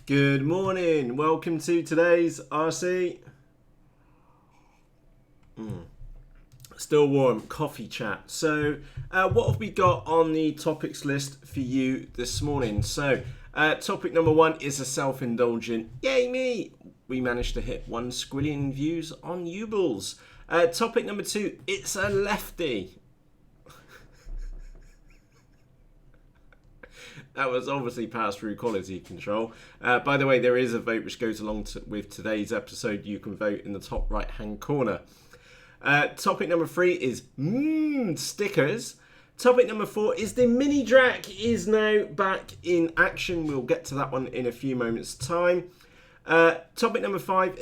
Good morning, welcome to today's RC. Still warm, coffee chat. So what have we got on the topics list for you this morning? So topic number one is a self-indulgent, yay me! We managed to hit 1 squillion views on Ubles. Topic number two, it's a lefty. That was obviously passed through quality control. By the way, there is a vote which goes along with today's episode. You can vote in the top right hand corner. Topic number three is stickers. Topic number four is the mini drac is now back in action. We'll get to that one in a few moments time. Topic number five,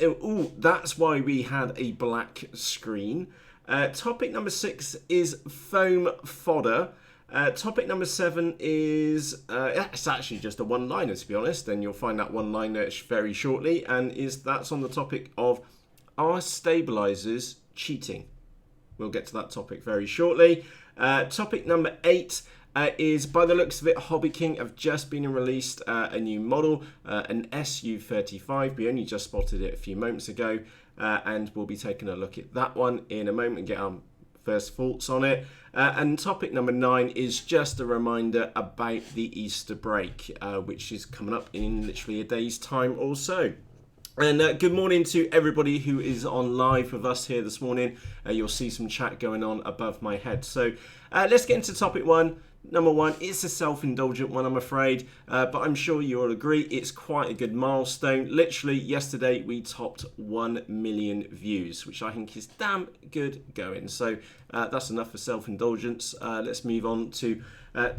that's why we had a black screen. Topic number six is foam fodder. Topic number seven is, it's actually just a one-liner to be honest, and you'll find that one-liner very shortly, and that's on the topic of, are stabilizers cheating? We'll get to that topic very shortly. Topic number eight is, by the looks of it, HobbyKing have just been released a new model, an Su-35. We only just spotted it a few moments ago, and we'll be taking a look at that one in a moment and get our first thoughts on it. And topic number 9 is just a reminder about the Easter break, which is coming up in literally a day's time or so. And good morning to everybody who is on live with us here this morning. You'll see some chat going on above my head. So let's get into topic one. Number one, it's a self-indulgent one, I'm afraid, but I'm sure you all agree it's quite a good milestone. Literally, yesterday we topped 1 million views, which I think is damn good going. So that's enough for self-indulgence. Let's move on to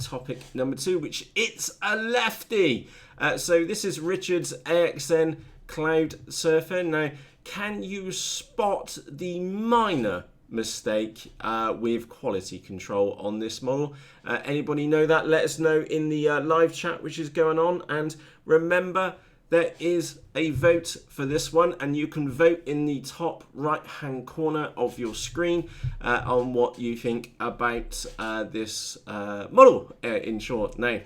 topic number 2, which it's a lefty. So this is Richard's AXN Cloud Surfer. Now, can you spot the minor mistake with quality control on this model? Anybody know that? Let us know in the live chat which is going on, and remember there is a vote for this one, and you can vote in the top right hand corner of your screen on what you think about this model in short. Now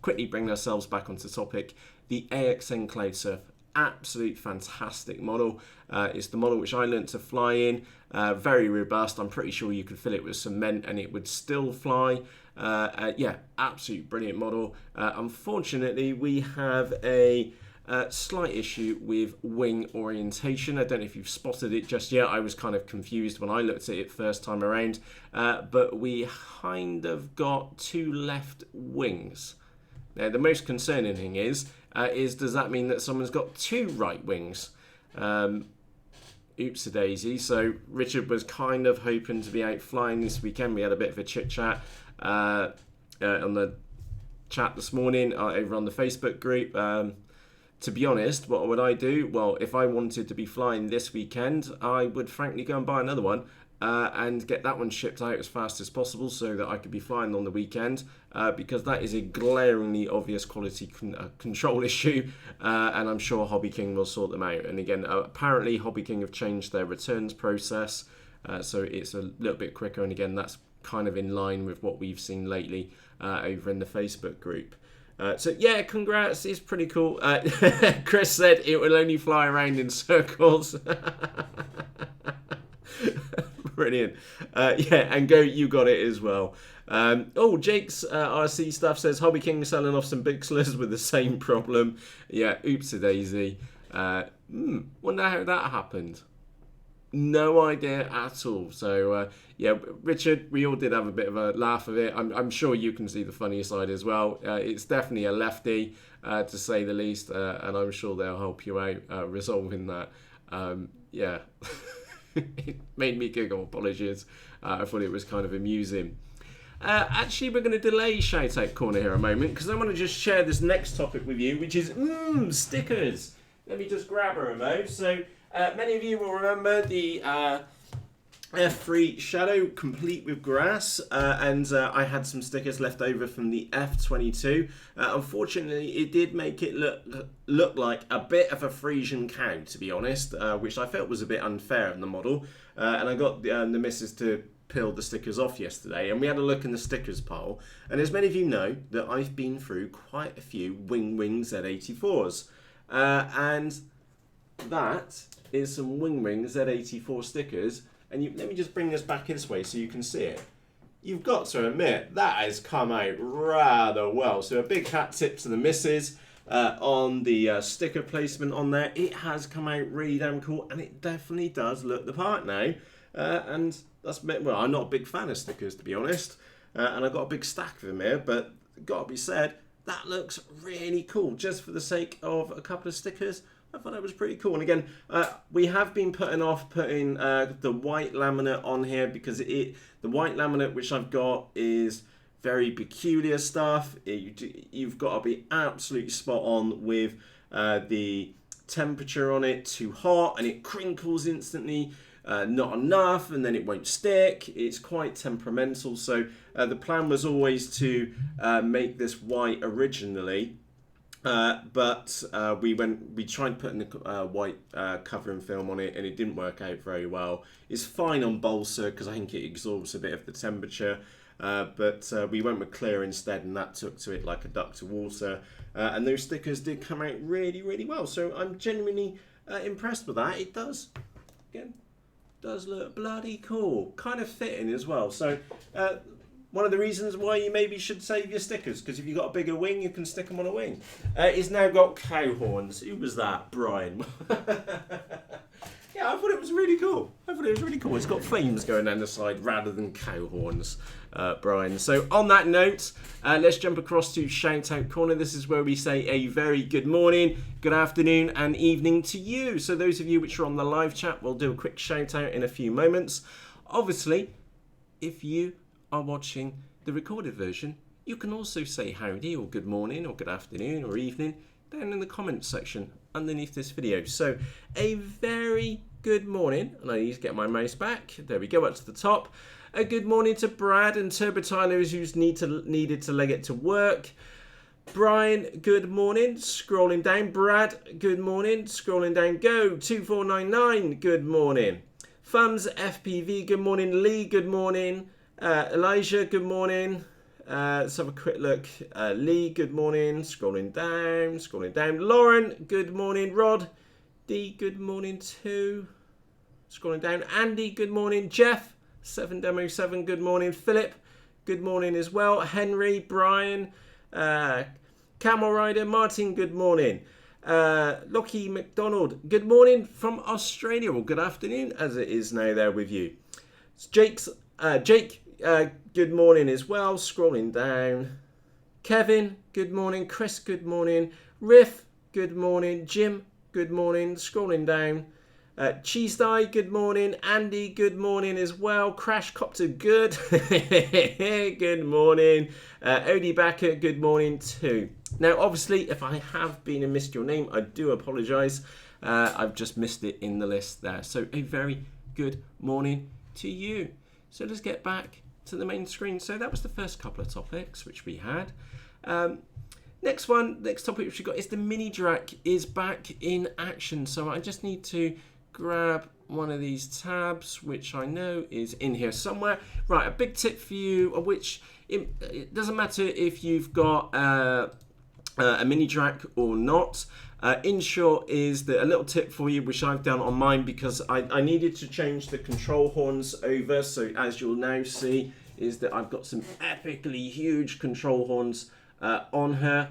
quickly bring ourselves back onto topic. The AXN Cloud Surfer, absolute fantastic model. It's the model which I learnt to fly in. Very robust. I'm pretty sure you could fill it with cement and it would still fly. Yeah, absolute brilliant model. Unfortunately, we have a slight issue with wing orientation. I don't know if you've spotted it just yet. I was kind of confused when I looked at it first time around. But we kind of got 2 left wings. Now, the most concerning thing is does that mean that someone's got 2 right wings? Oops a daisy. So Richard was kind of hoping to be out flying this weekend. We had a bit of a chit chat on the chat this morning over on the Facebook group. To be honest, what would I do? Well, if I wanted to be flying this weekend, I would frankly go and buy another one and get that one shipped out as fast as possible so that I could be flying on the weekend, because that is a glaringly obvious quality control issue, and I'm sure HobbyKing will sort them out. And again, apparently HobbyKing have changed their returns process, so it's a little bit quicker, and again, that's kind of in line with what we've seen lately over in the Facebook group. So yeah, congrats, it's pretty cool. Chris said it will only fly around in circles. Brilliant. Yeah, and go, you got it as well. Jake's RC stuff says HobbyKing selling off some Bixlers with the same problem. Yeah, oops a daisy. Wonder how that happened. No idea at all. So yeah, Richard, we all did have a bit of a laugh of it. I'm sure you can see the funny side as well. It's definitely a lefty, to say the least, and I'm sure they'll help you out resolving that. Yeah. It made me giggle, apologies. I thought it was kind of amusing. Actually, we're going to delay Shout Out Corner here a moment, because I want to just share this next topic with you, which is stickers. Let me just grab a remote. So many of you will remember the F3 Shadow complete with grass, and I had some stickers left over from the F22. Unfortunately, it did make it look like a bit of a Frisian cow, to be honest, which I felt was a bit unfair in the model. And I got the missus to peel the stickers off yesterday, and we had a look in the stickers pile. And as many of you know, that I've been through quite a few FlyingWings Z84s. And that is some WingWings Z84 stickers. And let me just bring this back this way so you can see it. You've got to admit, that has come out rather well. So a big hat tip to the missus on the sticker placement on there. It has come out really damn cool, and it definitely does look the part now. And that's, well, I'm not a big fan of stickers, to be honest. And I've got a big stack of them here, but got to be said, that looks really cool. Just for the sake of a couple of stickers, I thought that was pretty cool. And again, we have been putting the white laminate on here because the white laminate which I've got is very peculiar stuff. You've got to be absolutely spot on with the temperature on it. Too hot and it crinkles instantly. Not enough, and then it won't stick. It's quite temperamental. So the plan was always to make this white originally. But we tried putting the white covering film on it, and it didn't work out very well. It's fine on balsa because I think it absorbs a bit of the temperature, but we went with clear instead, and that took to it like a duck to water. And those stickers did come out really, really well. So I'm genuinely impressed with that. It does look bloody cool, kind of fitting as well. So one of the reasons why you maybe should save your stickers, because if you've got a bigger wing, you can stick them on a wing. It's now got cow horns. Who was that? Brian. Yeah, I thought it was really cool. It's got flames going down the side rather than cow horns, Brian. So on that note, let's jump across to Shout Out Corner. This is where we say a very good morning, good afternoon and evening to you. So those of you which are on the live chat, we'll do a quick shout out in a few moments. Obviously, if you are watching the recorded version, you can also say howdy or good morning or good afternoon or evening down in the comments section underneath this video. So a very good morning, and I need to get my mouse back. There we go, up to the top. A good morning to Brad and Turbo Tylers who's needed to leg it to work. Brian, good morning. Scrolling down. Brad, good morning. Scrolling down. Go 2499. Good morning. Thumbs FPV. Good morning. Lee, good morning. Elijah, good morning. Let's have a quick look. Lee, good morning. Scrolling down. Lauren, good morning. Rod, D, good morning too. Scrolling down. Andy, good morning. Jeff, 7Demo7, good morning. Philip, good morning as well. Henry, Brian, Camel Rider, Martin, good morning. Lockie McDonald, good morning from Australia, or good afternoon as it is now there with you. Jake, good morning as well. Scrolling down. Kevin, good morning. Chris, good morning. Riff, good morning. Jim, good morning. Scrolling down. Cheese Dye, good morning. Andy, good morning as well. Crash Copter, good. Good morning. Odie Backer, good morning too. Now, obviously, if I have been and missed your name, I do apologise. I've just missed it in the list there. So a very good morning to you. So let's get back to the main screen. So that was the first couple of topics which we had. Next topic which we got is the mini drac is back in action. So I just need to grab one of these tabs, which I know is in here somewhere. Right, a big tip for you, which it doesn't matter if you've got a mini drac or not. In short, is a little tip for you, which I've done on mine because I needed to change the control horns over. So as you'll now see, is that I've got some epically huge control horns on her,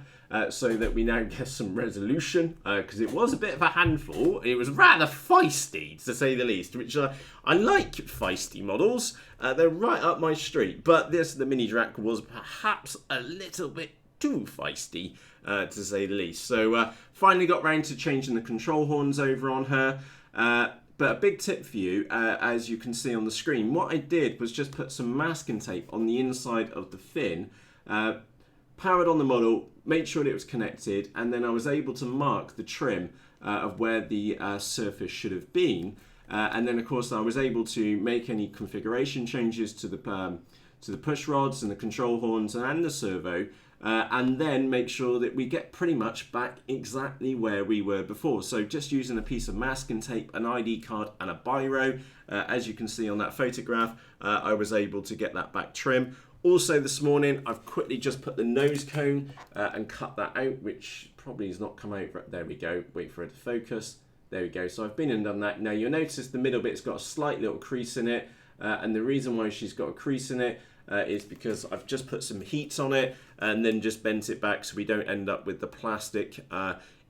so that we now get some resolution, because it was a bit of a handful. It was rather feisty, to say the least, which I like feisty models. They're right up my street, but the mini drac was perhaps a little bit too feisty, to say the least. So finally got round to changing the control horns over on her. But a big tip for you, as you can see on the screen, what I did was just put some masking tape on the inside of the fin, powered on the model, made sure that it was connected, and then I was able to mark the trim of where the surface should have been. And then, of course, I was able to make any configuration changes to the push rods and the control horns and the servo, and then make sure that we get pretty much back exactly where we were before. So just using a piece of masking tape, an ID card and a biro, as you can see on that photograph, I was able to get that back trim. Also this morning, I've quickly just put the nose cone and cut that out, which probably has not come out. There we go. Wait for it to focus. There we go. So I've been and done that. Now you'll notice the middle bit's got a slight little crease in it. And the reason why she's got a crease in it is because I've just put some heat on it and then just bent it back so we don't end up with the plastic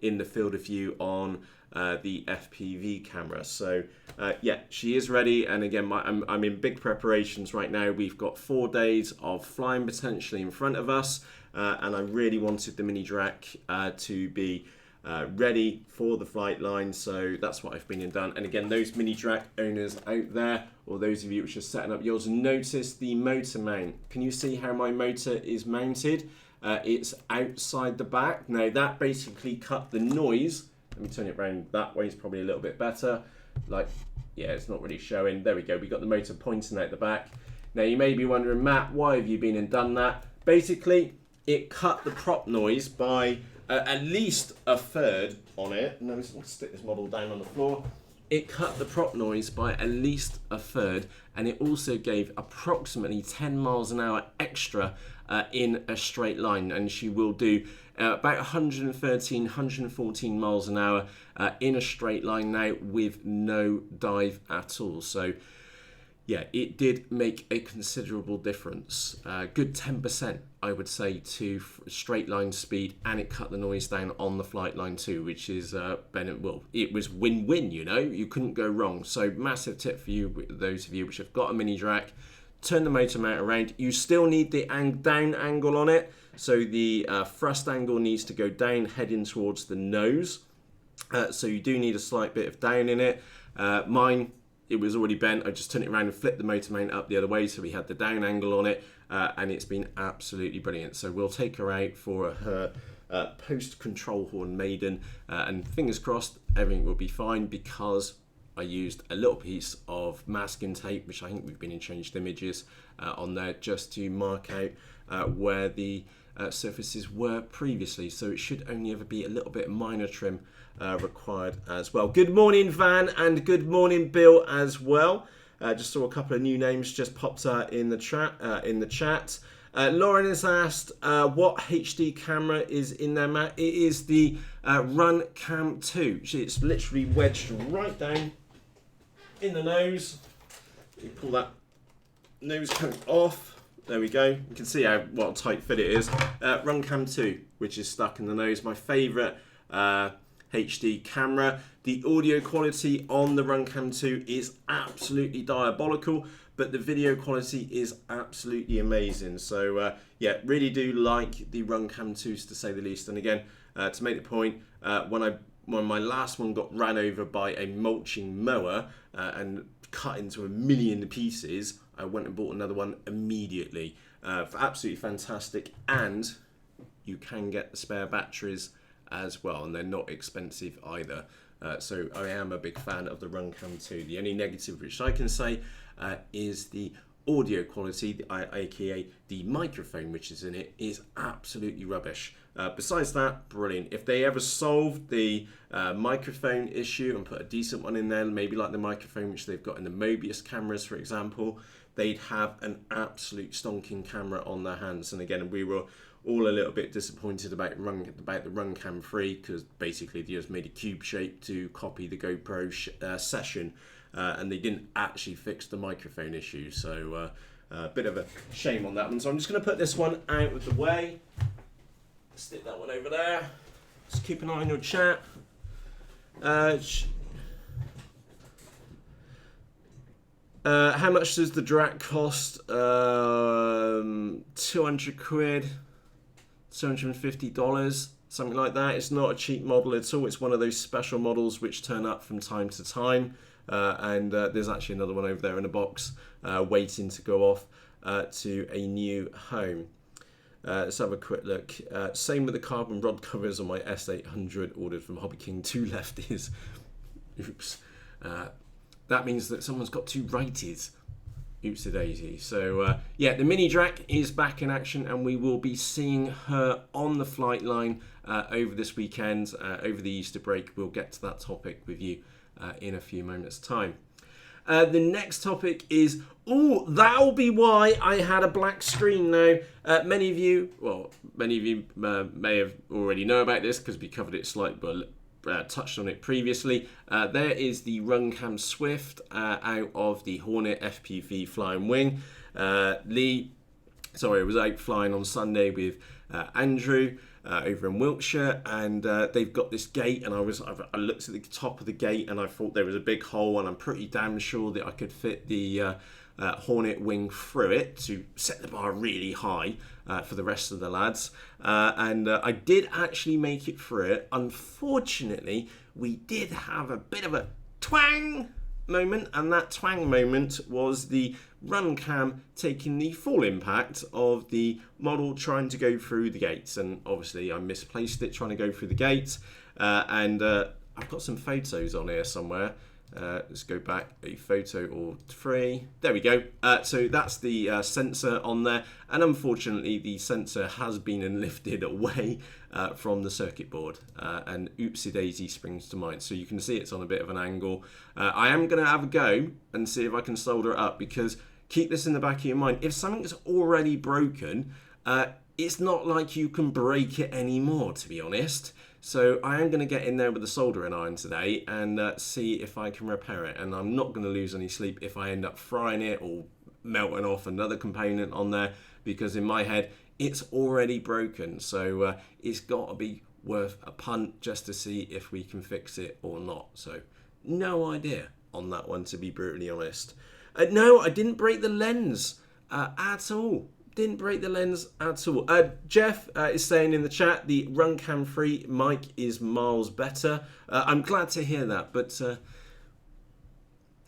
in the field of view on the FPV camera. So yeah, she is ready, and again I'm in big preparations right now. We've got 4 days of flying potentially in front of us, and I really wanted the mini Drac to be ready for the flight line, so that's what I've been and done. And again, those mini Drac owners out there, or those of you which are setting up yours, notice the motor mount. Can you see how my motor is mounted? It's outside the back. Now that basically cut the noise. Let me turn it around that way, it's probably a little bit better. Like, yeah, it's not really showing. There we go, we got the motor pointing out the back. Now you may be wondering, Matt, why have you been and done that? Basically, it cut the prop noise by at least a third on it. No, let's stick this model down on the floor. It cut the prop noise by at least a third, and it also gave approximately 10 miles an hour extra in a straight line, and she will do about 113, 114 miles an hour in a straight line now with no dive at all. So yeah, it did make a considerable difference. Good 10%, I would say, to straight line speed, and it cut the noise down on the flight line too, which is, well, it was win-win, you know, you couldn't go wrong. So massive tip for you, those of you which have got a mini Drac, turn the motor mount around. You still need the down angle on it, so the thrust angle needs to go down, heading towards the nose. So you do need a slight bit of down in it. Mine, it was already bent. I just turned it around and flipped the motor mount up the other way, so we had the down angle on it, and it's been absolutely brilliant. So we'll take her out for her post control horn maiden, and fingers crossed everything will be fine, because I used a little piece of masking tape, which I think we've been in changed images on there, just to mark out where the surfaces were previously. So it should only ever be a little bit of minor trim required as well. Good morning, Van, and good morning, Bill, as well. Just saw a couple of new names just popped in the chat. Lauren has asked what HD camera is in there, Matt. It is the RunCam 2. It's literally wedged right down in the nose. You pull that nose coat off. There we go. You can see what a tight fit it is. RunCam 2, which is stuck in the nose. My favourite HD camera. The audio quality on the RunCam 2 is absolutely diabolical, but the video quality is absolutely amazing. So yeah, really do like the RunCam 2s, to say the least. And again, to make the point, when my last one got ran over by a mulching mower and cut into a million pieces, I went and bought another one immediately. Absolutely fantastic, and you can get the spare batteries as well, and they're not expensive either. So I am a big fan of the RunCam 2. The only negative which I can say is the audio quality, aka the microphone which is in it, is absolutely rubbish. Besides that, brilliant. If they ever solved the microphone issue and put a decent one in there, maybe like the microphone which they've got in the Mobius cameras, for example, they'd have an absolute stonking camera on their hands. And again, we were all a little bit disappointed about the RunCam 3, because basically they just made a cube shape to copy the GoPro session, and they didn't actually fix the microphone issue. So a bit of a shame on that one. So I'm just going to put this one out of the way. Stick that one over there. Just keep an eye on your chat. How much does the Drac cost? 200 quid, $250, something like that. It's not a cheap model at all. It's one of those special models which turn up from time to time. And there's actually another one over there in a box waiting to go off to a new home. Let's have a quick look. Same with the carbon rod covers on my S800 ordered from HobbyKing, 2 lefties. Oops. That means that someone's got 2 righties. Oops-a-daisy. So yeah, the mini Drac is back in action, and we will be seeing her on the flight line over this weekend, over the Easter break. We'll get to that topic with you in a few moments' time. The next topic is, that'll be why I had a black screen now. Many of you may have already know about this because we covered it slightly, but touched on it previously. There is the RunCam Swift out of the Hornet FPV Flying Wing. Lee, sorry, I was out flying on Sunday with Andrew over in Wiltshire, and they've got this gate, and I looked at the top of the gate and I thought there was a big hole, and I'm pretty damn sure that I could fit the Hornet wing through it to set the bar really high for the rest of the lads, and I did actually make it through it. Unfortunately, we did have a bit of a twang moment, and that twang moment was the RunCam taking the full impact of the model trying to go through the gates, and obviously I misplaced it trying to go through the gates, and I've got some photos on here somewhere. Let's go back a photo or three. There we go. So that's the sensor on there, and unfortunately the sensor has been lifted away from the circuit board, and oopsie daisy springs to mind. So you can see it's on a bit of an angle. I am going to have a go and see if I can solder it up, because keep this in the back of your mind. If something's already broken, it's not like you can break it anymore, to be honest. So I am going to get in there with the soldering iron today and see if I can repair it. And I'm not going to lose any sleep if I end up frying it or melting off another component on there, because in my head it's already broken. So it's got to be worth a punt just to see if we can fix it or not. So no idea on that one, to be brutally honest. No, I didn't break the lens at all. Didn't break the lens at all. Jeff is saying in the chat the RunCam 3 mic is miles better. I'm glad to hear that, but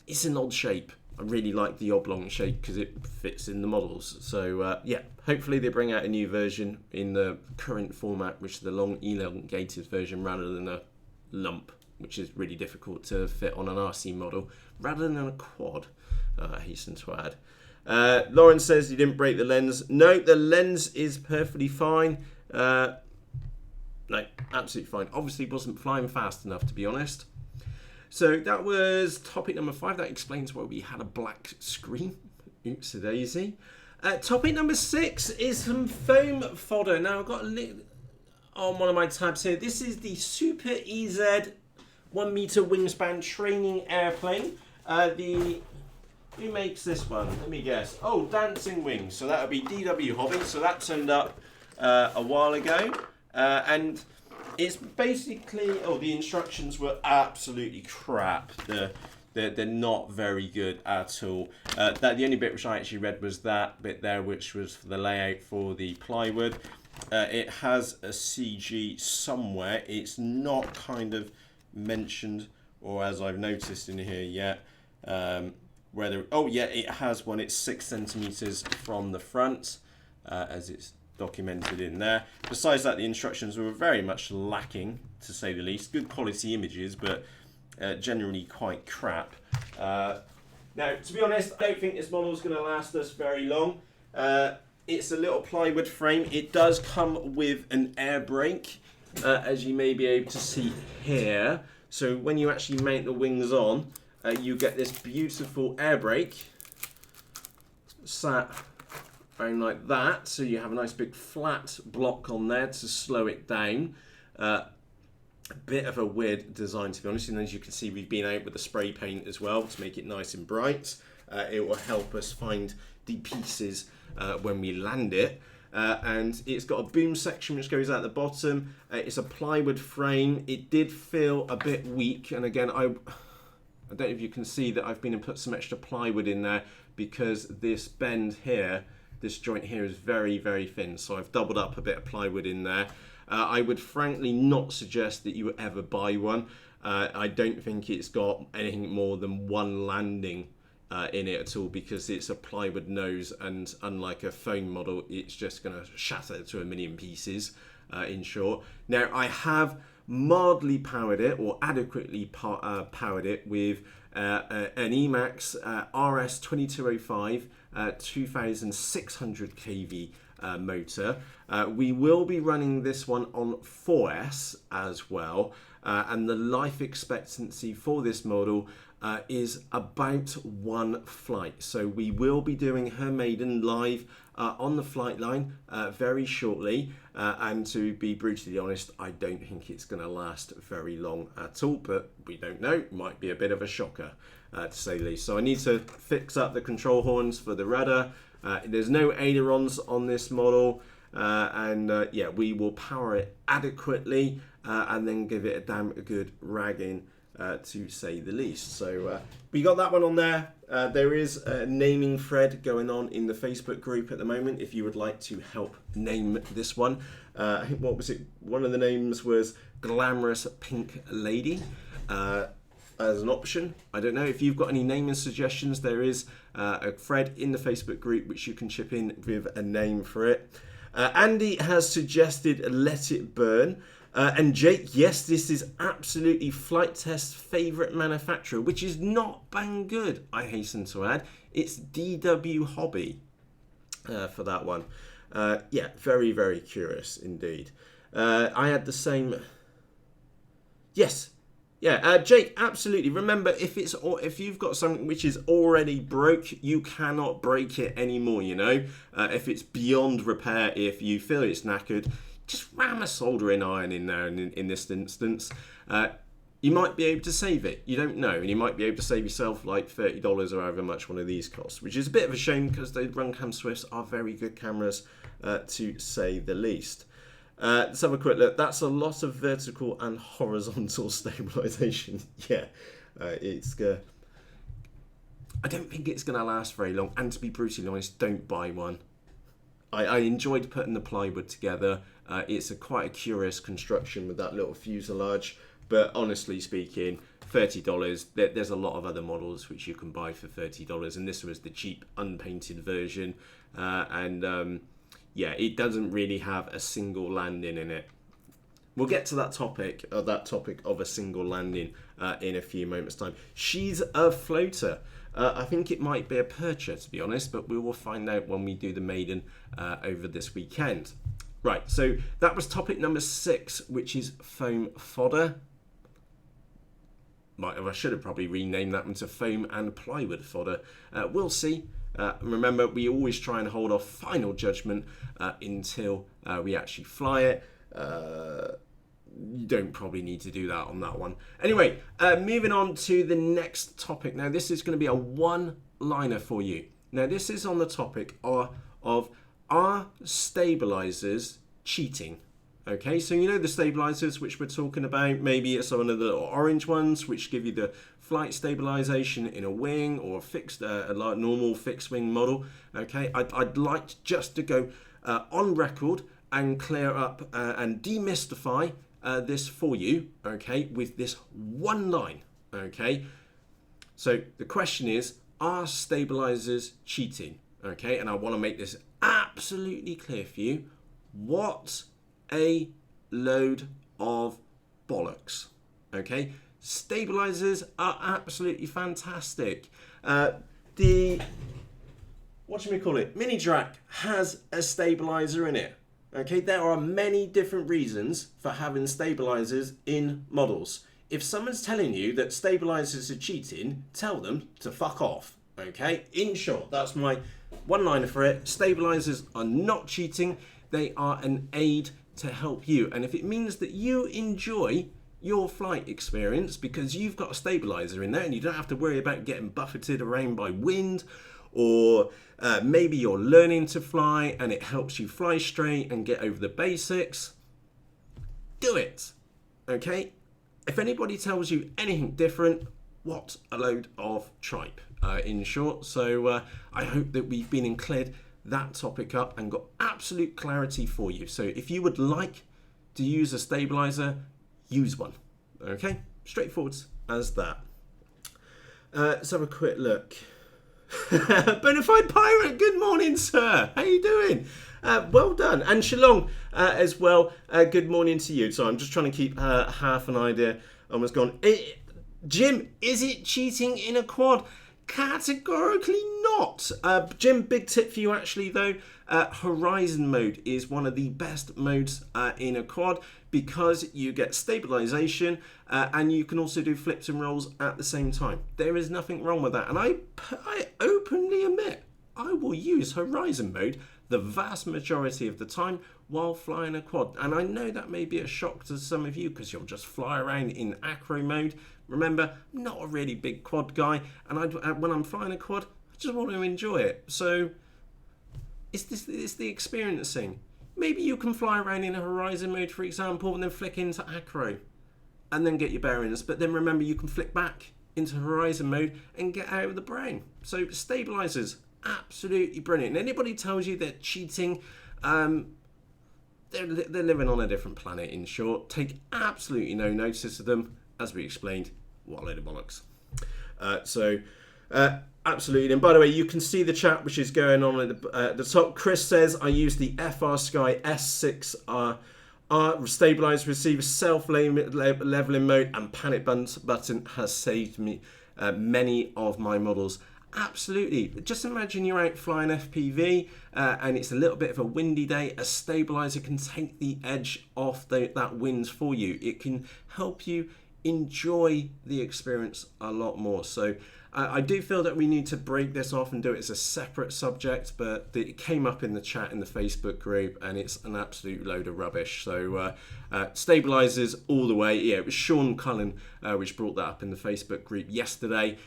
it's an odd shape. I really like the oblong shape because it fits in the models. So yeah, hopefully they bring out a new version in the current format, which is the long elongated version rather than a lump, which is really difficult to fit on an RC model, rather than a quad, I hasten to add. Lauren says you didn't break the lens. No, the lens is perfectly fine. No, absolutely fine. Obviously wasn't flying fast enough, to be honest. So that was topic number 5. That explains why we had a black screen. Oopsie daisy. Topic number 6 is some foam fodder. Now I've got a link on one of my tabs here. This is the SuperEZ 1 meter wingspan training airplane. Who makes this one? Let me guess. Oh, Dancing Wings. So that would be DW Hobby. So that turned up a while ago. And it's basically... the instructions were absolutely crap. They're not very good at all. The only bit which I actually read was that bit there, which was for the layout for the plywood. It has a CG somewhere. It's not kind of mentioned, or as I've noticed in here yet. It has one. It's 6 centimeters from the front, as it's documented in there. Besides that, the instructions were very much lacking, to say the least. Good quality images, but generally quite crap. Now, to be honest, I don't think this model is going to last us very long. It's a little plywood frame. It does come with an air brake, as you may be able to see here. So when you actually mount the wings on, you get this beautiful air brake sat around like that, so you have a nice big flat block on there to slow it down. A bit of a weird design, to be honest, and as you can see, we've been out with the spray paint as well to make it nice and bright. It will help us find the pieces when we land it. And it's got a boom section which goes out the bottom. It's a plywood frame. It did feel a bit weak, and again, I don't know if you can see that I've been and put some extra plywood in there, because this bend here, this joint here, is very, very thin. So I've doubled up a bit of plywood in there. I would frankly not suggest that you ever buy one. I don't think it's got anything more than one landing in it at all, because it's a plywood nose, and unlike a foam model, it's just going to shatter to a million pieces, in short. Now, I have mildly powered it, or adequately powered it, with an Emax RS2205 2600 kV motor. We will be running this one on 4S as well, and the life expectancy for this model is about one flight. So we will be doing her maiden live on the flight line very shortly. And to be brutally honest, I don't think it's going to last very long at all, but we don't know. Might be a bit of a shocker, to say the least. So I need to fix up the control horns for the rudder. There's no ailerons on this model. Yeah, we will power it adequately and then give it a damn good ragging, to say the least. So we got that one on there. There is a naming thread going on in the Facebook group at the moment if you would like to help name this one. I think, what was it? One of the names was Glamorous Pink Lady as an option. I don't know if you've got any naming suggestions. There is a thread in the Facebook group which you can chip in with a name for it. Andy has suggested Let It Burn. And Jake, yes, this is absolutely Flight Test's favourite manufacturer, which is not bang good, I hasten to add. It's DW Hobby for that one. Yeah, very, very curious indeed. I had the same... Yes. Yeah, Jake, absolutely. Remember, if you've got something which is already broke, you cannot break it anymore, you know. If it's beyond repair, if you feel it's knackered, just ram a soldering iron in there. And in this instance, you might be able to save it. You don't know. And you might be able to save yourself like $30 or however much one of these costs, which is a bit of a shame because the RunCam Swifts are very good cameras, to say the least. Let's have a quick look. That's a lot of vertical and horizontal stabilization. Yeah, it's I don't think it's going to last very long. And to be brutally honest, don't buy one. I enjoyed putting the plywood together. It's quite a curious construction with that little fuselage. But honestly speaking, $30. There's a lot of other models which you can buy for $30. And this was the cheap unpainted version. Yeah, it doesn't really have a single landing in it. We'll get to that topic of a single landing in a few moments' time. She's a floater. I think it might be a percher, to be honest, but we will find out when we do the maiden over this weekend. Right, so that was topic number 6, which is foam fodder. I should have probably renamed that one to foam and plywood fodder. We'll see. Remember, we always try and hold off final judgment until we actually fly it. You don't probably need to do that on that one. Anyway, moving on to the next topic. Now, this is going to be a one-liner for you. Now, this is on the topic of are stabilizers cheating? Okay, so you know the stabilizers which we're talking about. Maybe it's one of the little orange ones which give you the flight stabilization in a wing or a normal fixed wing model. Okay, I'd like just to go on record and clear up and demystify this for you. Okay, with this one line. Okay, so the question is, are stabilizers cheating? Okay, and I want to make this absolutely clear for you. What a load of bollocks. Okay, stabilizers are absolutely fantastic. The mini Drac has a stabilizer in it. Okay, there are many different reasons for having stabilizers in models. If someone's telling you that stabilizers are cheating, tell them to fuck off. Okay, in short, that's my one-liner for it. Stabilizers are not cheating. They are an aid to help you. And if it means that you enjoy your flight experience because you've got a stabilizer in there and you don't have to worry about getting buffeted around by wind, or maybe you're learning to fly and it helps you fly straight and get over the basics, do it. Okay? If anybody tells you anything different, what a load of tripe, in short. So I hope that we've been and cleared that topic up and got absolute clarity for you. So if you would like to use a stabilizer, use one. Okay, straightforward as that. Let's have a quick look. Bonafide Pirate, good morning, sir. How you doing? Well done. And Shalong as well. Good morning to you. So I'm just trying to keep half an idea. Almost gone. Jim, is it cheating in a quad? Categorically not. Jim, big tip for you actually though. Horizon mode is one of the best modes in a quad because you get stabilization and you can also do flips and rolls at the same time. There is nothing wrong with that, and I openly admit I will use Horizon mode the vast majority of the time while flying a quad. And I know that may be a shock to some of you because you'll just fly around in acro mode. Remember, I'm not a really big quad guy, and when I'm flying a quad, I just want to enjoy it. So it's the experiencing. Maybe you can fly around in a Horizon mode, for example, and then flick into acro and then get your bearings. But then remember, you can flick back into Horizon mode and get out of the brain. So stabilizers, absolutely brilliant. And anybody tells you they're cheating, they're living on a different planet, in short. Take absolutely no notice of them. As we explained, what a load of bollocks. Absolutely. And by the way, you can see the chat which is going on at the top. Chris says, I use the FR Sky S6R stabilized receiver, self-leveling mode, and panic button has saved me many of my models. Absolutely. Just imagine you're out flying FPV and it's a little bit of a windy day. A stabilizer can take the edge off that wind for you. It can help you enjoy the experience a lot more. So I do feel that we need to break this off and do it as a separate subject, but it came up in the chat in the Facebook group and it's an absolute load of rubbish. So stabilizers all the way. Yeah, it was Sean Cullen which brought that up in the Facebook group yesterday.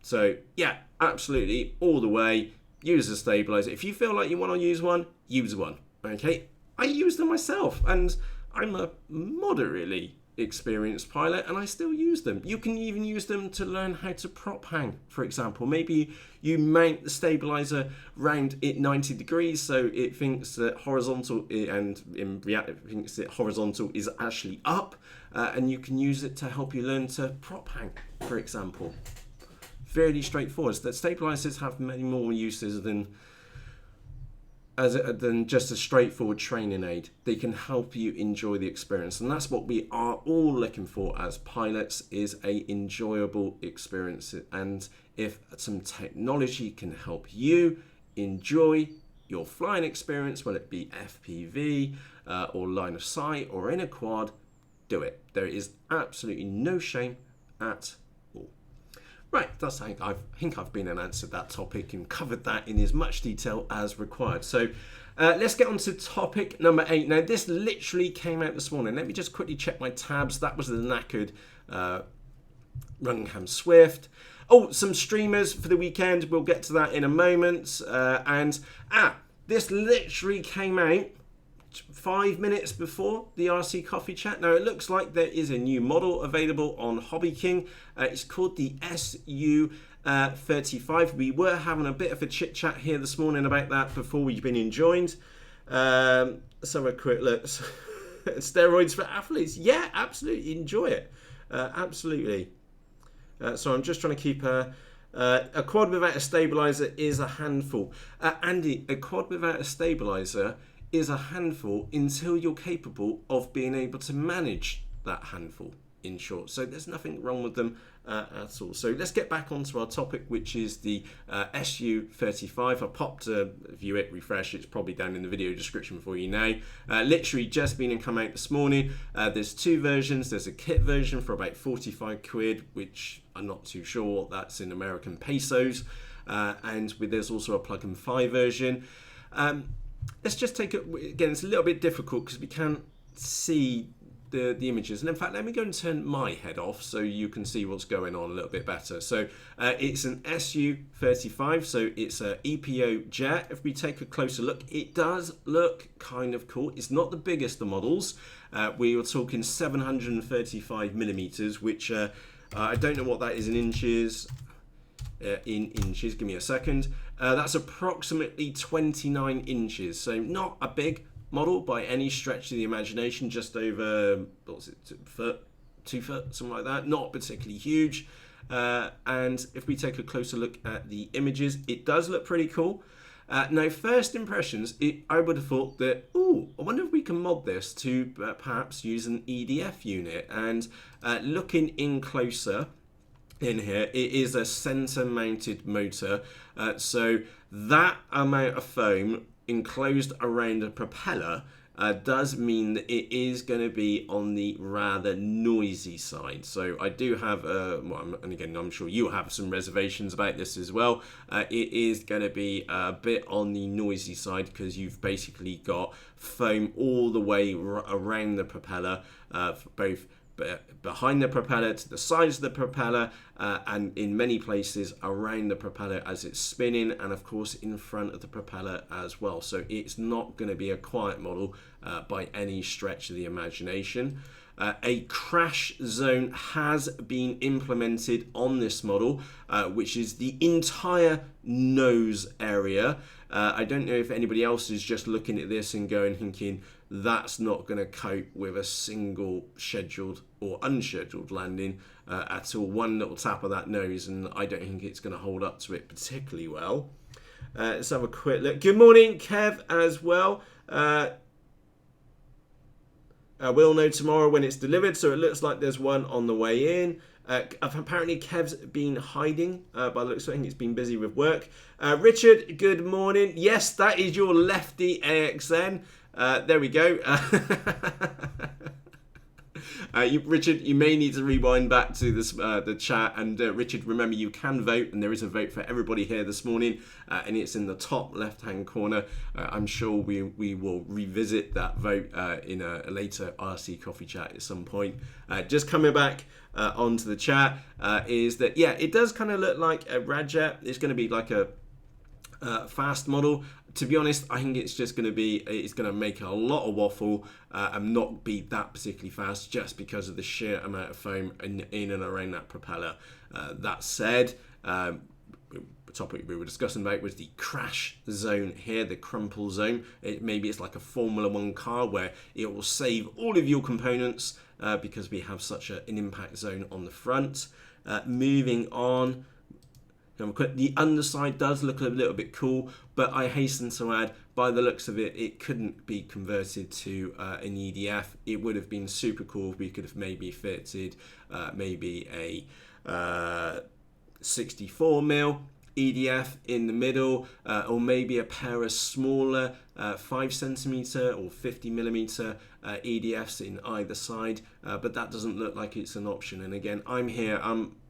So yeah, absolutely all the way. Use a stabilizer. If you feel like you want to use one, use one. Okay, I use them myself and I'm a moderately experienced pilot and I still use them. You can even use them to learn how to prop hang, for example. Maybe you mount the stabilizer round at 90 degrees so it thinks that horizontal, and in reality it thinks that horizontal is actually up, and you can use it to help you learn to prop hang, for example. Fairly straightforward. The stabilizers have many more uses than just a straightforward training aid. They can help you enjoy the experience, and that's what we are all looking for as pilots, is a enjoyable experience. And if some technology can help you enjoy your flying experience, whether it be FPV or line of sight or in a quad, do it. There is absolutely no shame at all. Right, I think I've been and answered that topic and covered that in as much detail as required. So let's get on to topic number 8. Now, this literally came out this morning. Let me just quickly check my tabs. That was the knackered RunCam Swift. Oh, some streamers for the weekend. We'll get to that in a moment. This literally came out 5 minutes before the RC Coffee Chat. Now, it looks like there is a new model available on HobbyKing. It's called the Su-35. We were having a bit of a chit chat here this morning about that before we've been enjoined. Let's have a quick look. Steroids for athletes. Yeah, absolutely. Enjoy it. Absolutely. So I'm just trying to keep a quad without a stabilizer is a handful. Andy, a quad without a stabilizer is a handful until you're capable of being able to manage that handful, in short. So there's nothing wrong with them at all. So let's get back onto our topic, which is the Su-35. I popped to view it, refresh. It's probably down in the video description for you now. Literally just been and come out this morning. There's two versions. There's a kit version for about 45 quid, which I'm not too sure what that's in American pesos. And there's also a plug-in 5 version. Let's just take it again. It's a little bit difficult because we can't see the images, and in fact let me go and turn my head off so you can see what's going on a little bit better. So it's an Su-35, so it's a EPO jet. If we take a closer look, it does look kind of cool. It's not the biggest of models. We were talking 735 millimeters, which I don't know what that is in inches. In inches, give me a second. That's approximately 29 inches, so not a big model by any stretch of the imagination, just over, what's it, 2 foot, something like that, not particularly huge. And if we take a closer look at the images, it does look pretty cool. Now, first impressions, I would have thought that, I wonder if we can mod this to perhaps use an EDF unit. And looking in closer, in here, it is a center mounted motor, so that amount of foam enclosed around a propeller does mean that it is going to be on the rather noisy side. So I do have, and again, I'm sure you have some reservations about this as well. It is going to be a bit on the noisy side because you've basically got foam all the way around the propeller, both behind the propeller, to the sides of the propeller, and in many places around the propeller as it's spinning, and of course in front of the propeller as well. So it's not going to be a quiet model by any stretch of the imagination. A crash zone has been implemented on this model, which is the entire nose area. I don't know if anybody else is just looking at this and going thinking that's not going to cope with a single scheduled or unscheduled landing at all. One little tap of that nose and I don't think it's going to hold up to it particularly well. Let's have a quick look. Good morning, Kev, as well. We'll know tomorrow when it's delivered, so it looks like there's one on the way in. Apparently Kev's been hiding by the looks of it. I think he's been busy with work. Richard, good morning. Yes, that is your lefty AXN. There we go. Richard, you may need to rewind back to this, the chat. And Richard, remember you can vote, and there is a vote for everybody here this morning, and it's in the top left-hand corner. I'm sure we will revisit that vote in a later RC Coffee Chat at some point. Just coming back onto the chat is that, yeah, it does kind of look like a Radjet. It's going to be like a fast model. To be honest, I think it's just going to be, it's going to make a lot of waffle and not be that particularly fast just because of the sheer amount of foam in and around that propeller. That said, the topic we were discussing about was the crash zone here, the crumple zone. Maybe it's like a Formula 1 car where it will save all of your components because we have such an impact zone on the front. Moving on. The underside does look a little bit cool, but I hasten to add, by the looks of it, it couldn't be converted to an EDF. It would have been super cool if we could have maybe fitted maybe a 64mm EDF in the middle, or maybe a pair of smaller 5cm or 50mm EDFs in either side, but that doesn't look like it's an option. And again, I'm here,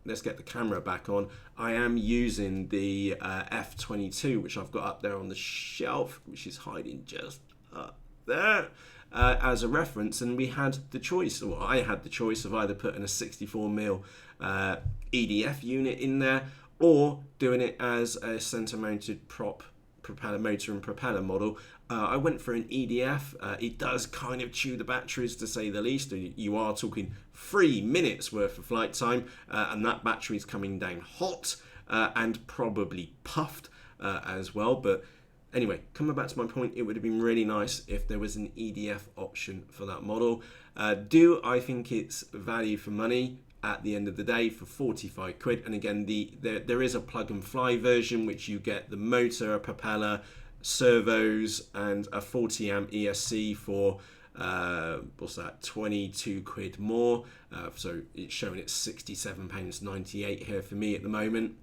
let's get the camera back on. I am using the F22, which I've got up there on the shelf, which is hiding just up there, as a reference. And we had the choice, or I had the choice of either putting a 64mm EDF unit in there or doing it as a center-mounted prop propeller motor and propeller model. I went for an EDF. It does kind of chew the batteries, to say the least. You are talking 3 minutes worth of flight time, and that battery is coming down hot and probably puffed as well. But anyway, coming back to my point, it would have been really nice if there was an EDF option for that model. Do I think it's value for money at the end of the day for 45 quid? And again, there is a plug and fly version which you get the motor, a propeller, servos, and a 40 amp ESC for what's that, 22 quid more. So it's showing it's £67.98 here for me at the moment.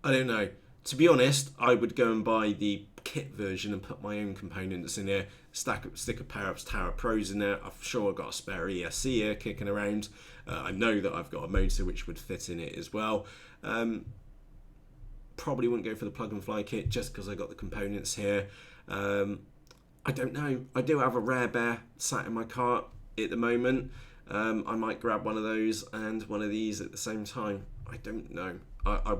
I don't know. To be honest, I would go and buy the kit version and put my own components in there, stick a pair of Tower Pros in there. I'm sure I've got a spare ESC here kicking around. I know that I've got a motor which would fit in it as well. Probably wouldn't go for the plug and fly kit just because I got the components here. I don't know. I do have a Rare Bear sat in my cart at the moment. I might grab one of those and one of these at the same time. I don't know.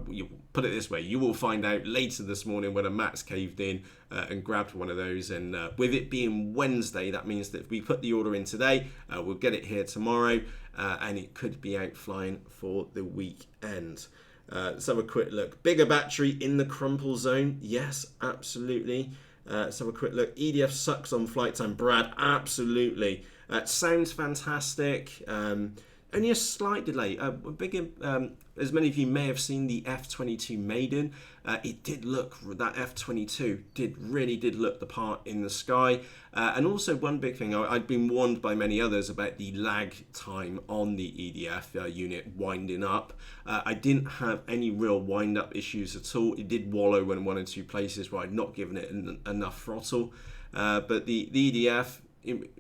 You put it this way, you will find out later this morning when a Matt's caved in and grabbed one of those. And with it being Wednesday, that means that if we put the order in today, we'll get it here tomorrow, and it could be out flying for the weekend. Let's have a quick look. Bigger battery in the crumple zone. Yes, absolutely. Let's have a quick look. EDF sucks on flight time. Brad, absolutely. Sounds fantastic. only a slight delay. As many of you may have seen the F-22 Maiden, it did look, that F-22 really did look the part in the sky. And also one big thing, I'd been warned by many others about the lag time on the EDF unit winding up. I didn't have any real wind up issues at all. It did wallow in one or two places where I'd not given it enough throttle. But the EDF, it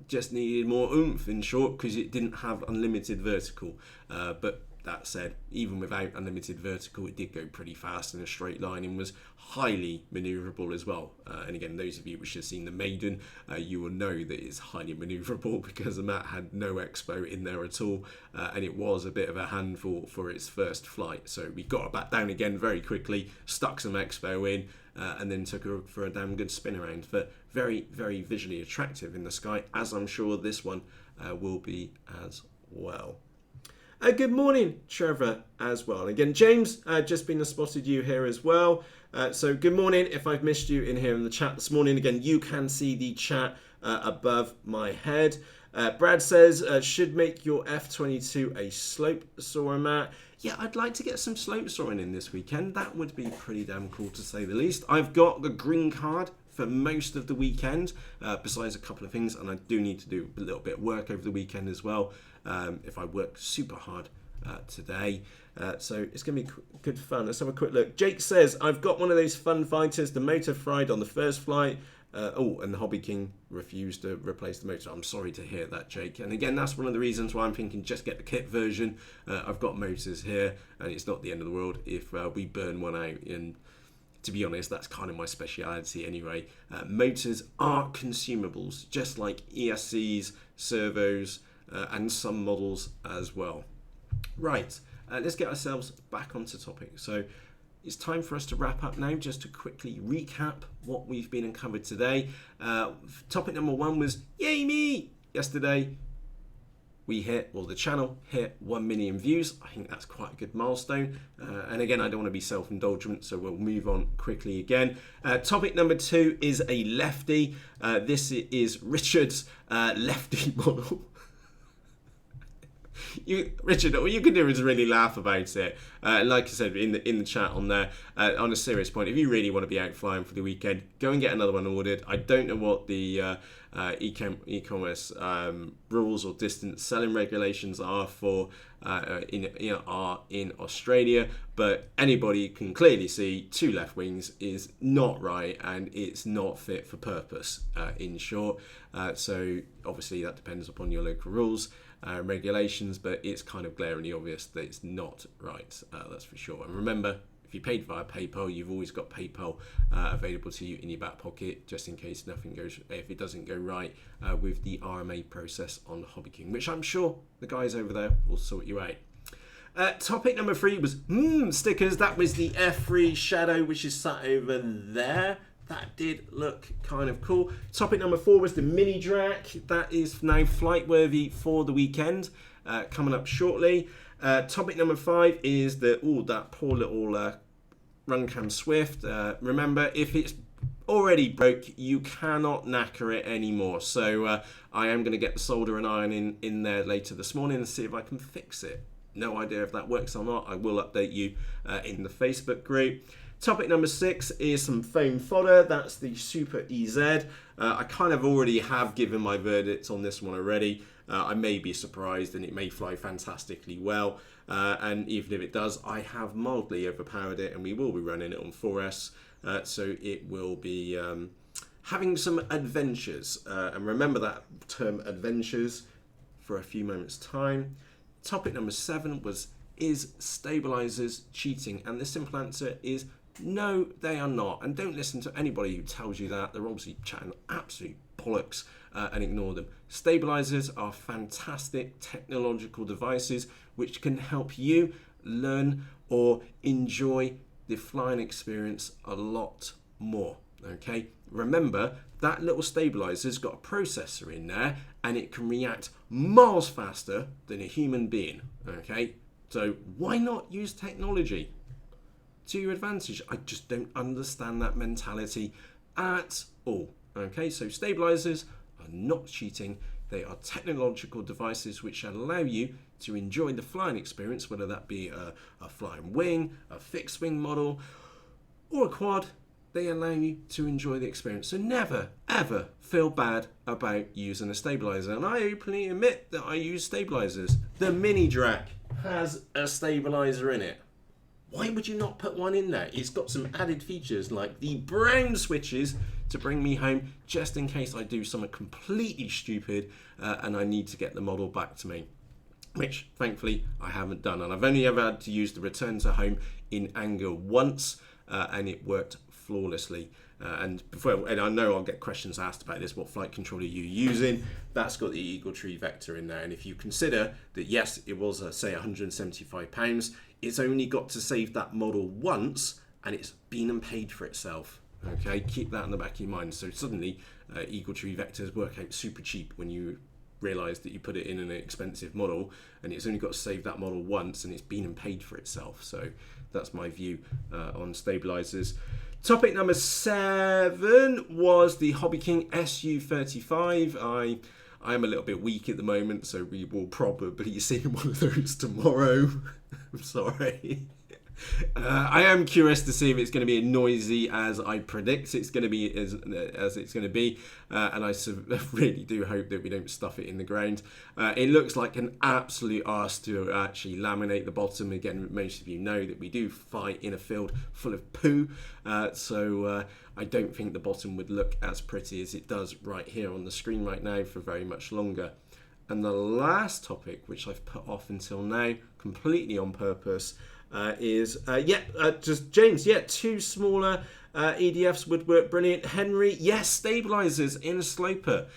just needed more oomph, in short, because it didn't have unlimited vertical. But that said, even without unlimited vertical, it did go pretty fast in a straight line and was highly maneuverable as well. And again, those of you which have seen the Maiden, you will know that it's highly maneuverable because the Mat had no expo in there at all, and it was a bit of a handful for its first flight. So we got it back down again very quickly, stuck some expo in, and then took her for a damn good spin around. But very, very visually attractive in the sky, as I'm sure this one will be as well. Good morning, Trevor, as well. And again, James, just been spotted you here as well. So good morning. If I've missed you in here in the chat this morning, again, you can see the chat above my head. Brad says, should make your F-22 a slope soarer, Matt. Yeah, I'd like to get some slope soaring in this weekend. That would be pretty damn cool, to say the least. I've got the green card for most of the weekend, besides a couple of things, and I do need to do a little bit of work over the weekend as well, if I work super hard today. So it's going to be good fun. Let's have a quick look. Jake says, I've got one of those fun fighters. The motor fried on the first flight. And the HobbyKing refused to replace the motor. I'm sorry to hear that, Jake. And again, that's one of the reasons why I'm thinking just get the kit version. I've got motors here, and it's not the end of the world if we burn one out. And to be honest, that's kind of my speciality anyway. Motors are consumables, just like ESCs, servos, and some models as well. Right, let's get ourselves back onto topic. So it's time for us to wrap up now, just to quickly recap what we've been uncovered today. Topic number one was, yay me! Yesterday, the channel hit 1 million views. I think that's quite a good milestone. And again, I don't want to be self-indulgent, so we'll move on quickly again. Topic number two is a lefty. This is Richard's lefty model. Richard, all you can do is really laugh about it. Like I said in the chat on there, on a serious point, if you really want to be out flying for the weekend, go and get another one ordered. I don't know what the e-commerce rules or distance selling regulations are for in Australia, but anybody can clearly see 2 left wings is not right, and it's not fit for purpose, in short. So obviously that depends upon your local rules. Regulations, but it's kind of glaringly obvious that it's not right, that's for sure. And remember, if you paid via PayPal, you've always got PayPal available to you in your back pocket, just in case if it doesn't go right with the RMA process on HobbyKing, which I'm sure the guys over there will sort you out. Topic number 3 was stickers. That was the F3 Shadow, which is sat over there. That did look kind of cool. Topic number 4 was the mini Drac. That is now flight worthy for the weekend, coming up shortly. Topic number 5 is that poor little RunCam Swift. Remember, if it's already broke, you cannot knacker it anymore. So I am going to get the solder and iron in there later this morning and see if I can fix it. No idea if that works or not. I will update you in the Facebook group. Topic number 6 is some foam fodder. That's the SuperEZ. I kind of already have given my verdict on this one already. I may be surprised, and it may fly fantastically well. And even if it does, I have mildly overpowered it, and we will be running it on 4S. So it will be having some adventures. And remember that term adventures for a few moments' time. Topic number 7 was, is stabilizers cheating? And the simple answer is no, they are not. And don't listen to anybody who tells you that. They're obviously chatting absolute bollocks, and ignore them. Stabilizers are fantastic technological devices which can help you learn or enjoy the flying experience a lot more. Okay, remember that little stabilizer's got a processor in there, and it can react miles faster than a human being. Okay, so why not use technology to your advantage? I just don't understand that mentality at all. Okay, so stabilizers are not cheating. They are technological devices which allow you to enjoy the flying experience, whether that be a flying wing, a fixed wing model, or a quad. They allow you to enjoy the experience. So never, ever feel bad about using a stabilizer. And I openly admit that I use stabilizers. The Mini Drac has a stabilizer in it. Why would you not put one in there? It's got some added features like the brown switches to bring me home just in case I do something completely stupid and I need to get the model back to me, which thankfully I haven't done. And I've only ever had to use the return to home in anger once and it worked flawlessly. And I know I'll get questions asked about this, what flight controller are you using? That's got the Eagle Tree Vector in there. And if you consider that, yes, it was, say, £175, it's only got to save that model once and it's been and paid for itself. Okay, keep that in the back of your mind. So suddenly, Eagle Tree Vectors work out super cheap when you realise that you put it in an expensive model and it's only got to save that model once and it's been and paid for itself. So that's my view on stabilizers. Topic number 7 was the HobbyKing Su-35. I am a little bit weak at the moment, so we will probably see one of those tomorrow. I'm sorry. I am curious to see if it's going to be as noisy as I predict it's going to be, as it's going to be, and I really do hope that we don't stuff it in the ground. It looks like an absolute arse to actually laminate the bottom. Again, most of you know that we do fight in a field full of poo, so I don't think the bottom would look as pretty as it does right here on the screen right now for very much longer. And the last topic, which I've put off until now, completely on purpose, is just James. Yeah, 2 smaller EDFs would work brilliant. Henry, yes, stabilizers in a sloper.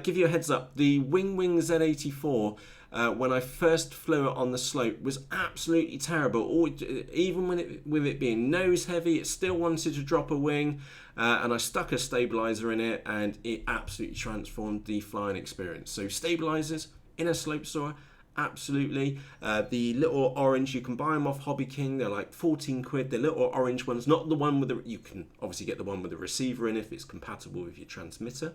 Give you a heads up, the FlyingWings Z84, when I first flew it on the slope, was absolutely terrible. Even with it being nose heavy, it still wanted to drop a wing, and I stuck a stabilizer in it, and it absolutely transformed the flying experience. So stabilizers in a slope soarer, absolutely. The little orange, you can buy them off HobbyKing. They're like 14 quid. The little orange ones, not the one with the, you can obviously get the one with the receiver in if it's compatible with your transmitter.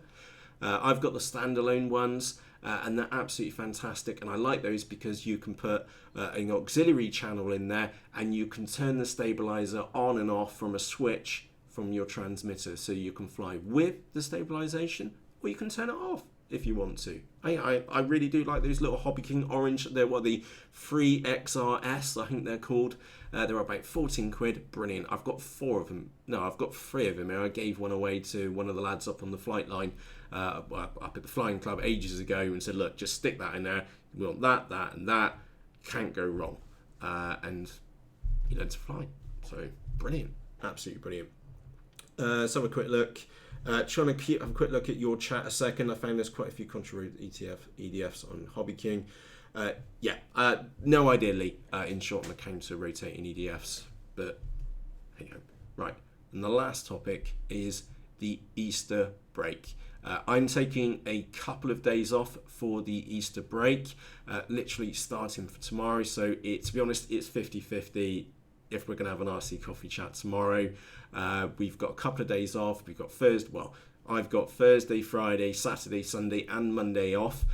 I've got the standalone ones, and they're absolutely fantastic. And I like those because you can put an auxiliary channel in there and you can turn the stabilizer on and off from a switch from your transmitter. So you can fly with the stabilization or you can turn it off if you want to. I really do like those little HobbyKing orange. They're the 3XRS, I think they're called. They're about 14 quid. Brilliant. I've got 4 of them. No, I've got 3 of them. I gave one away to one of the lads up on the flight line up at the Flying Club ages ago and said, look, just stick that in there. We want that, that, and that. Can't go wrong. And he learned to fly. So brilliant. Absolutely brilliant. Let's have a quick look. Trying to have a quick look at your chat a second. I found there's quite a few controversial EDFs on HobbyKing. No idea, Lee, in short, on the counter rotating EDFs, but hang on. Right, and the last topic is the Easter break. I'm taking a couple of days off for the Easter break, literally starting for tomorrow. So to be honest, it's 50-50 if we're going to have an RC coffee chat tomorrow. We've got a couple of days off. We've got I've got Thursday, Friday, Saturday, Sunday and Monday off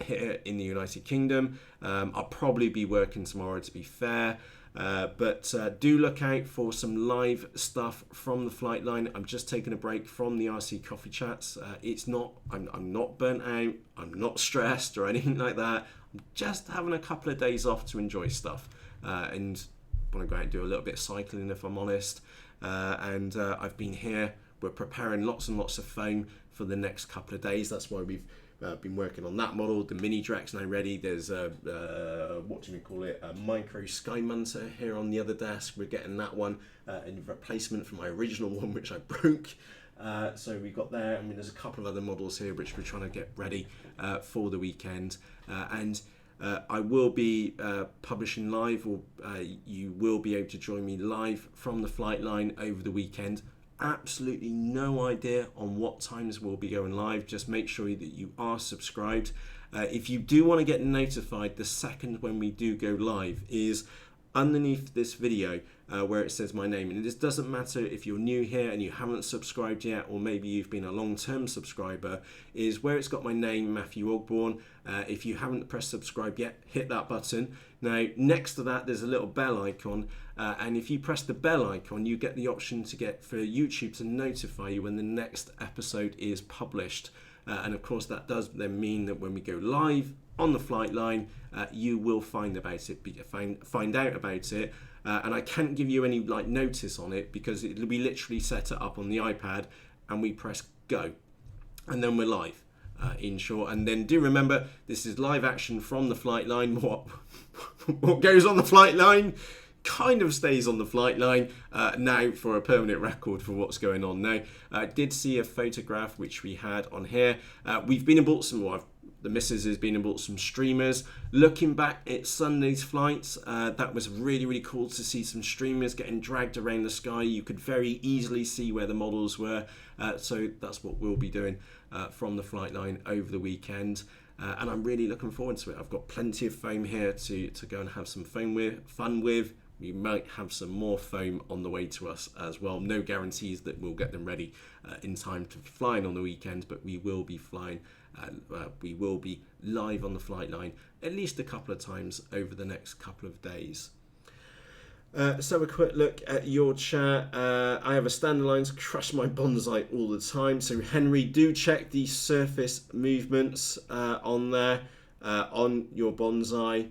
here in the United Kingdom. I'll probably be working tomorrow, to be fair. But do look out for some live stuff from the flight line. I'm just taking a break from the RC coffee chats. I'm not burnt out. I'm not stressed or anything like that. I'm just having a couple of days off to enjoy stuff. And want to go out and do a little bit of cycling, if I'm honest. And I've been here. We're preparing lots and lots of foam for the next couple of days. That's why we've been working on that model. The Mini Drac's now ready. There's a micro Sky Munter here on the other desk. We're getting that one in replacement for my original one, which I broke. So we got there. I mean, there's a couple of other models here which we're trying to get ready for the weekend. I will be publishing live, or you will be able to join me live from the flight line over the weekend. Absolutely no idea on what times we'll be going live. Just make sure that you are subscribed. If you do want to get notified the second when we do go live, is underneath this video where it says my name, and this doesn't matter if you're new here and you haven't subscribed yet, or maybe you've been a long-term subscriber, is where it's got my name, Matthew Ogborn. If you haven't pressed subscribe yet, hit that button. Now next to that there's a little bell icon, and if you press the bell icon you get the option to get for YouTube to notify you when the next episode is published, and of course that does then mean that when we go live on the flight line, you will find out about it, and I can't give you any notice on it because we literally set it up on the iPad and we press go, and then we're live. In short, and then do remember this is live action from the flight line. What goes on the flight line kind of stays on the flight line now, for a permanent record for what's going on now. I did see a photograph which we had on here. We've been aboard some, the missus has been aboard some streamers. Looking back at Sunday's flights, that was really, really cool to see some streamers getting dragged around the sky. You could very easily see where the models were, so that's what we'll be doing from the flight line over the weekend, and I'm really looking forward to it. I've got plenty of foam here to go and have some fun with. We might have some more foam on the way to us as well. No guarantees that we'll get them ready in time to flying on the weekend, but we will be flying. We will be live on the flight line at least a couple of times over the next couple of days. So a quick look at your chat. I have a standalines, crush my bonsai all the time. So Henry, do check the surface movements on there on your bonsai.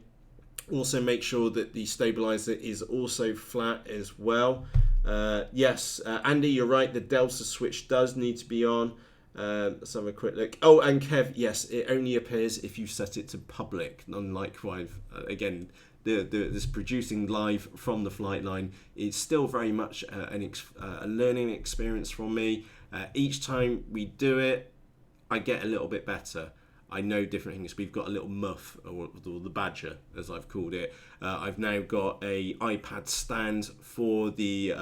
Also make sure that the stabilizer is also flat as well. Yes, Andy, you're right. The Delta switch does need to be on. Let's have a quick look. Oh, and Kev, yes, it only appears if you set it to public. Unlike again, this producing live from the flight line is still very much a learning experience for me. Each time we do it, I get a little bit better. I know different things. We've got a little muff, or the badger, as I've called it. I've now got a iPad stand for the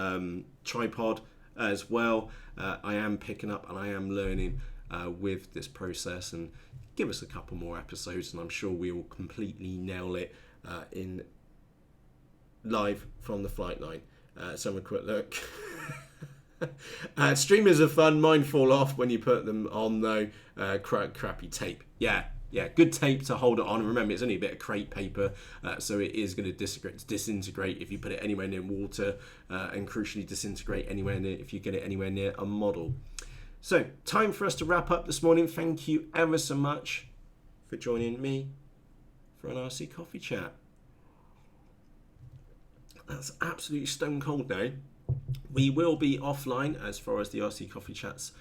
tripod as well. I am picking up and I am learning with this process, and give us a couple more episodes and I'm sure we will completely nail it in live from the flight line. So have a quick look. Streamers are fun. Mine fall off when you put them on though. Crappy tape. Yeah, good tape to hold it on. And remember, it's only a bit of crepe paper, so it is going to disintegrate if you put it anywhere near water, and crucially disintegrate anywhere near if you get it anywhere near a model. So time for us to wrap up this morning. Thank you ever so much for joining me for an RC coffee chat. That's absolutely stone cold now. We will be offline as far as the RC coffee chats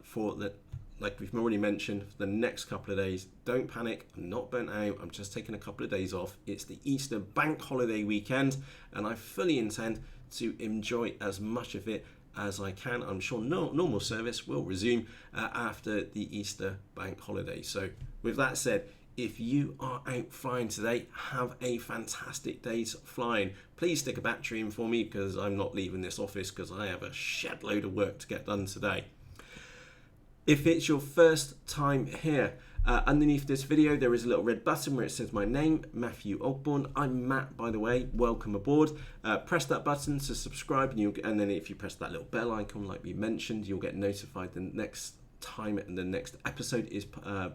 for the, like we've already mentioned, for the next couple of days. Don't panic, I'm not burnt out, I'm just taking a couple of days off. It's the Easter bank holiday weekend and I fully intend to enjoy as much of it as I can. I'm sure normal service will resume after the Easter bank holiday. So with that said, if you are out flying today, have a fantastic day's flying. Please stick a battery in for me because I'm not leaving this office because I have a shed load of work to get done today. If it's your first time here, underneath this video there is a little red button where it says my name, Matthew Ogborn. I'm Matt, by the way. Welcome aboard. Press that button to subscribe, and then if you press that little bell icon like we mentioned, you'll get notified the next time and the next episode is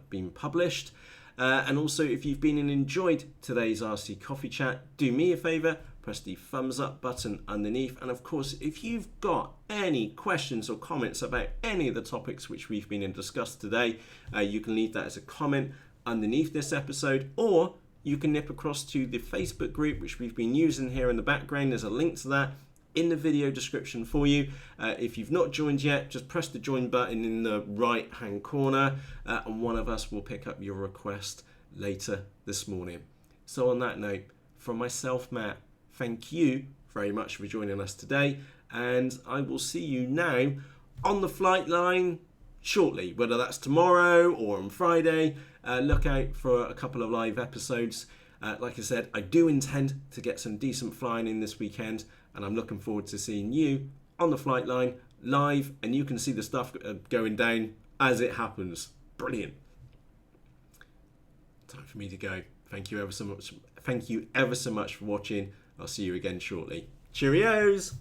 being published. And also, if you've been and enjoyed today's RC Coffee Chat, do me a favour, press the thumbs up button underneath. And of course, if you've got any questions or comments about any of the topics which we've been and discussed today, you can leave that as a comment underneath this episode, or you can nip across to the Facebook group, which we've been using here in the background. There's a link to that in the video description for you. If you've not joined yet, just press the join button in the right hand corner, and one of us will pick up your request later this morning. So on that note, from myself, Matt, thank you very much for joining us today, and I will see you now on the flight line shortly, whether that's tomorrow or on Friday. Look out for a couple of live episodes. Like I said, I do intend to get some decent flying in this weekend, and I'm looking forward to seeing you on the flight line live, and you can see the stuff going down as it happens. Brilliant. Time for me to go. Thank you ever so much. Thank you ever so much for watching. I'll see you again shortly. Cheerios!